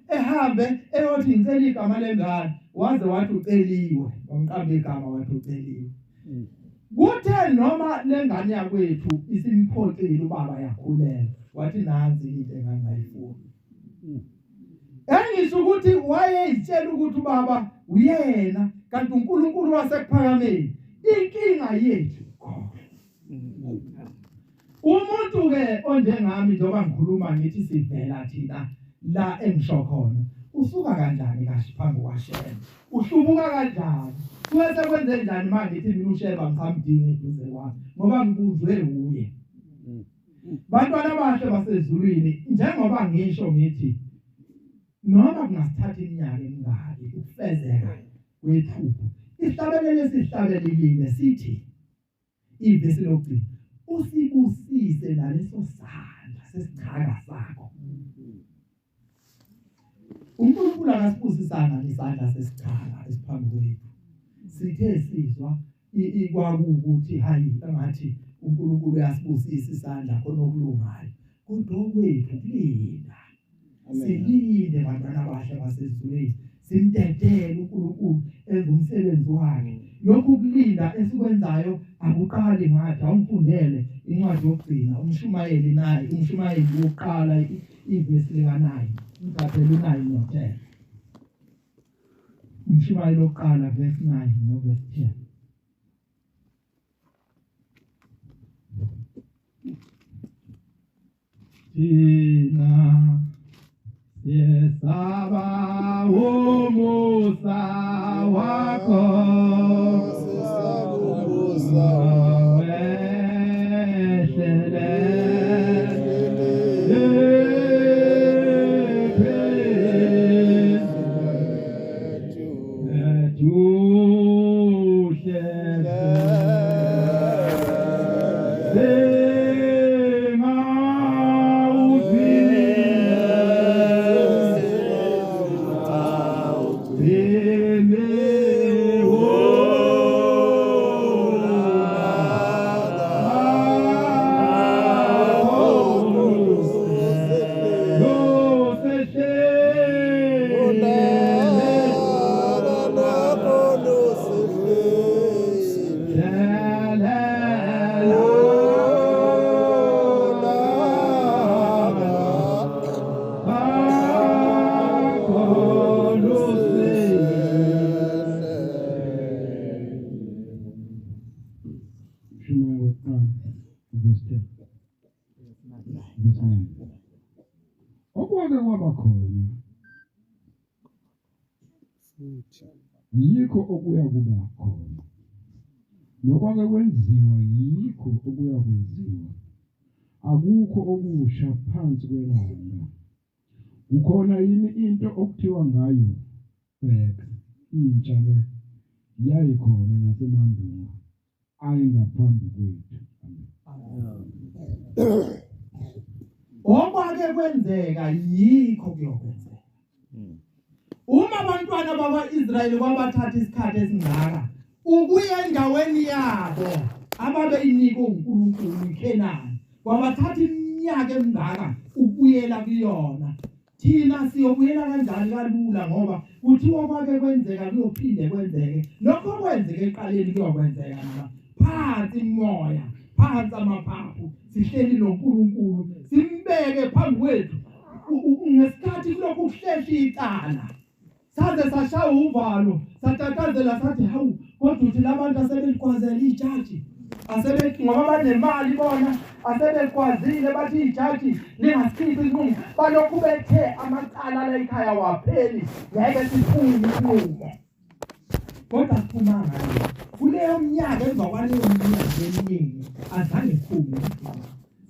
ehambe eyothi ngicela igama lengane waze wathi uceliwe. wamqamba igama wathi uceliwe. Kuthe noma lengane yakwethu isimphoxile ubaba yakhulela wathi nansi into engangayifuna. Engisho ukuthi wayezitshela ukuthi ubaba uyena kanti uNkulunkulu wasekuphakameni. Inkinga yethu umuntu ke onjengami njengoba ngikhuluma ngithi sivela thina la engisho khona usuka kanjani kahle phambi kwaSheba uhlubuka kanjani kuwese kwenze njani manje ngithi mina uSheba ngisamdinga eduze kwami ngoba ngikuzwe uye. Bantwana bahle basezulwini njengoba ngisho ngithi noma kungasithatha iminyaka emingaki ukufezeka kwethupo isihlabelelo esihlabelelile sithi ivesi lokugcina usibusise naleso sandla sesichaka sakho. uNkulunkulu akasibusisanga nesandla sesichaka esiphambi kwethu. Sithe sizwa ikwakuthi hayi engathi uNkulunkulu uyasibusisa isandla khona okulungayo kodwa okwethu kulinda. Silinde bantwana bahle basezulwini simdedele uNkulunkulu enza umsebenzi wakhe. Lokhu kulinda esikwenzayo akuqali ngathi awumfundele incwadi yokugcina umshumayeli naye umshumayeli wokuqala ivesi lika9 ngicabela u9 no10. Umshumayeli wokuqala verse 9 no verse 10. Tina yesaba umusa wakho okwake kwaba khona yikho okuya kuba khona nokwake kwenziwa yikho okuya kwenziwa akukho okusha phansi kwelanga ukhona yini into okuthiwa ngayo intsha le yayikhona nasemandulo ayingaphambi kwethu. Okwake kwenzeka yikho kuyokwenzeka. Uma abantwana bakwaIsrayeli kwabathatha isikhathi esingaka ukuya endaweni yabo ababeyinika uNkulunkulu iKhenani kwabathatha iminyaka emingaka ukubuyela kuyona. Thina siyobuyela kanjani kalula ngoba kuthiwa kwake kwenzeka kuyophinde kwenzeke lokho kwenzeke eqaleni kuyokwenzeka noma phansi imoya phansi amaphaphu sihleli noNkulunkulu simbeke phambi kwethu ngesikhathi kulokhu kuhlehla icala saze sashaya uvalo satatazela sathi hawu kodwa uthi labantu asebelikwazela ijaji asebethi ngoba banemali bona asebekwazile bathi ijaji lingasikhiphi isinqumo balokhu bethe amacala la ekhaya wapheli ngeke siphume inqumo kodwa siphumanga kuleyo mnyaka emva kwaleyo minyaka eminingi azange siphume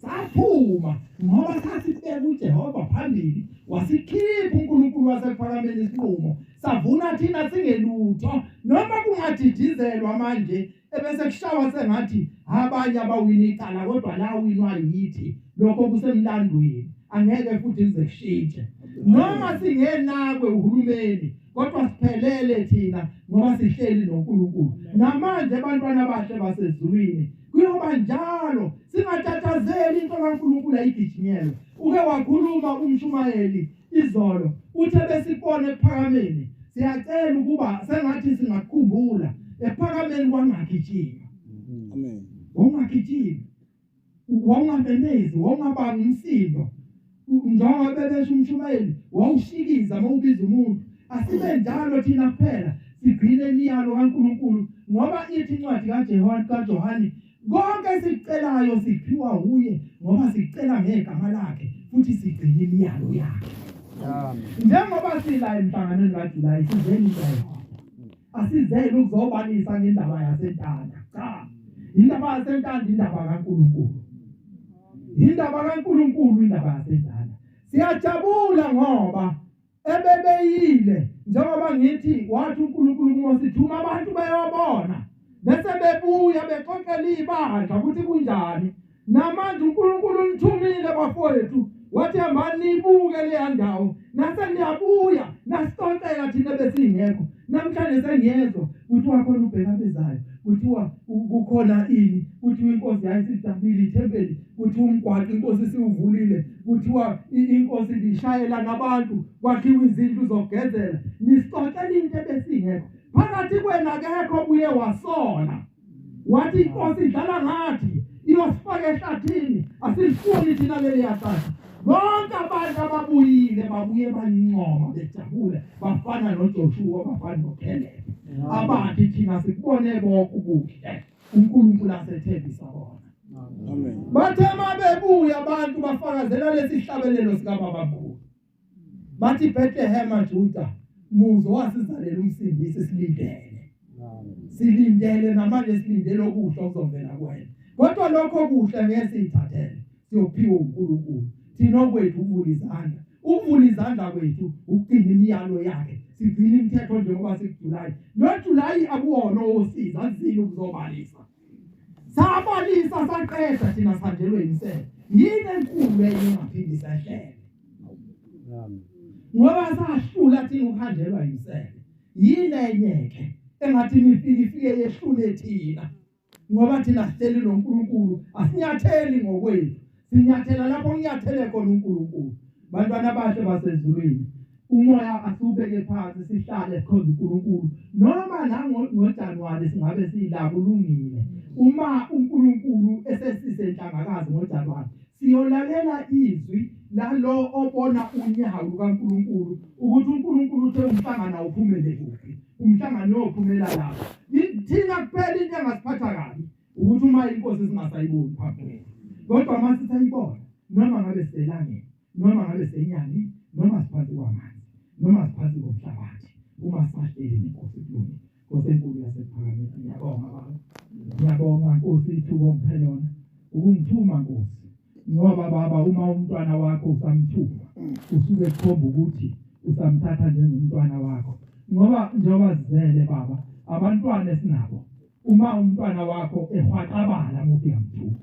saphuma ngoba sasibeka uJehova phambili wasikhipha uNkulunkulu wasephakameni isinqumo savuna thina singelutho noma kungadidizelwa manje ebese kushawa sengathi abanye abawina icala kodwa la winwa yithi lokho kusemlandweni angeke futhi size kushintshe noma singenakwe uhulumeni kodwa siphelele thina ngoba sihleli noNkulunkulu namanje abantwana bahle basezulwini kuyoba njalo singatatazeli into kaNkulunkulu ayigijinyelwe uke wakhuluma umshumayeli izolo uthe besibone ephakameni siyacela ukuba sengathi singakukhumbula ephakameni kwangagijima.
Amen.
Ungagijima. Wawungabendezi, wawungabanga umsindo. Njengoba bebesho umshumayeli, wawushikiza mawubiza umuntu. Asibe njalo thina kuphela sigcine imiyalo kaNkulunkulu ngoba ithi incwadi kaJohane konke sicelayo siphiwa uye ngoba sicela ngegama lakhe futhi sigcine imiyalo yakhe. Njengoba sila emhlanganweni kaJulayi sizeni nje. Asizeli ukuzobalisa ngendaba yaseNtanda. Cha. Indaba yaseNtanda indaba kaNkulunkulu. Indaba kaNkulunkulu indaba yaseNtanda. Siyajabula ngoba ebebeyile njengoba ngithi wathi uNkulunkulu ngosithuma abantu bayobona bese bebuya bexoxela ibandla ukuthi kunjani namanje uNkulunkulu unithumile bafowethu wathi hambani nibuke le ndawo nase niyabuya nasixoxela thina besingekho namhlanje sengiyezwa kuthiwa khona ubheka bezayo kuthiwa kukhona ini kuthiwa inkosi yayisidabile ithempeli kuthiwa umgwaqo inkosi siwuvulile kuthiwa inkosi lishayela nabantu kwakhiwa izindlu zokugezela nisixoxela into besingekho phakathi kwena akekho buye wasola wathi inkosi idlala ngathi iyosifaka ehlathini asifuni thina leli yahlathi bonke abantu ababuyile babuye bancoma bejabule bafana noJoshua bafana noKaleb abathi thina sikubone bonke ubuhle uNkulunkulu asethembisa bona.
Amen.
Bathe mabebuya abantu bafakazela lesihlabelelo sika babakhulu bathi Bethlehem Juda muzo wasizalela umsindisi silindele namanje silindele okuhle okuzovela kuwena kodwa lokho kuhle ngeke sithathele siyophiwa uNkulunkulu thina okwethu uvula izandla kwethu ukugcina imiyalo yakhe sigcina imithetho njengoba sikuJulayi noJulayi akuwona osiza azile ukuzobalisa sabalisa saqeda thina sandelwe yinsele yini enkulu engaphindi sahlele ngoba sahlula thina ukuhanjelwa yinsele yini enyeke engathi ifike yehlule thina ngoba thina sihleli noNkulunkulu asinyatheli ngokwethu sinyathela lapho unyathele khona uNkulunkulu bantwana bahle basezulwini umoya asubeke phansi sihlale sikhonza uNkulunkulu noma ngoJanuwari singabe sila kulungile uma uNkulunkulu esesisenhlangakazi ngoJanuwari siyolalela izwi lalo obona unyawo lukaNkulunkulu ukuthi uNkulunkulu uthe umhlangano uphumele kuphi umhlangano uyophumela lapho thina kuphela into engasiphatha kabi ukuthi uma inkosi singasayiboni phakathi kodwa mase sayibona noma ngabe selangeni noma ngabe senyani noma siphathi kwamanzi noma siphathi komhlabathi uma sahleli nenkosi kulungile Nkosi enkulu yasePhakameni ngiyabonga baba ngiyabonga Nkosi ithuba omphelona ukungithuma Nkosi ngoba baba uma umntwana wakho usamthuma usuke ekhomba ukuthi usamthatha njengomntwana wakho ngoba njengoba sizele baba abantwana esinabo uma umntwana wakho ehwaqabala ngoba uyamthuma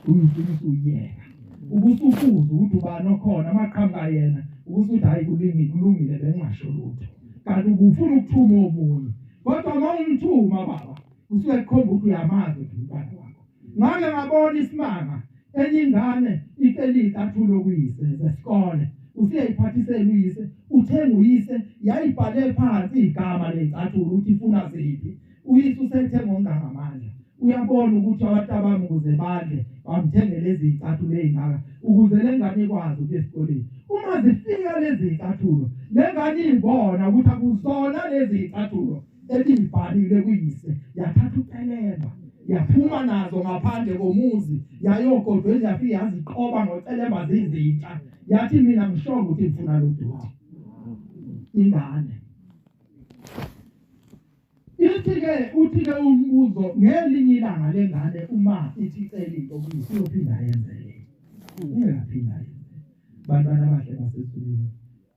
uyifisa uyeka ubusufuza ukuthi ubani okhona amaqhamuka yena ukuthi hayi kulungile bengasho lutho kanti ubufuna ukuthuma omunye kodwa uma umthuma baba usuke ekhomba ukuthi uyamazi umntwana wakho ngake ngabona isimanga enye ingane ikelika athulo kuyise zesikole usiyayiphathisela uyise uthenga uyise yayibhale phansi igama lencathulo ukuthi ifuna ziphi uyise usethenga ongangamandla uyabona ukuthi abantu abami ukuze badle bamthenge lezi icathulo ezingaka ukuze lengane ikwazi ukuthi esikoleni uma zifika lezi icathulo lengane ibona ukuthi akuzona lezi icathulo elibhalile kuyise yathatha ucelemba yaphuma nazo ngaphandle komuzi yayogodwe yafika yaziqoba ngocelemba zizitsha yathi mina ngishonga ukuthi ngifuna lo duty ingane uthi-ke umbuzo ngelinye ilanga lengane uma ithi icela into kuyisiyophinda yenzele ingaphinda yenze bantwana bahle basezulwini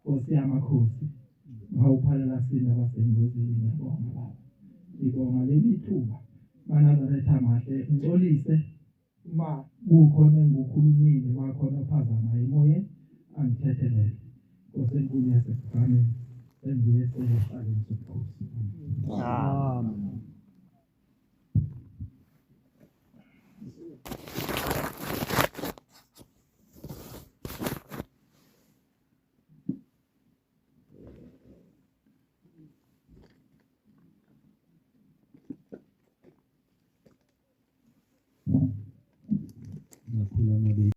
Nkosi yamakhosi ngawuphalela sina basengozini ngiyabonga baba ngibonga leli thuba Manazaretha amahle ngixolise uma kukhona engikhulumile kwakhona phazama emoyeni angithethelele Nkosi enkulu yasePhakameni engiye sehlale ngikhosi Amen.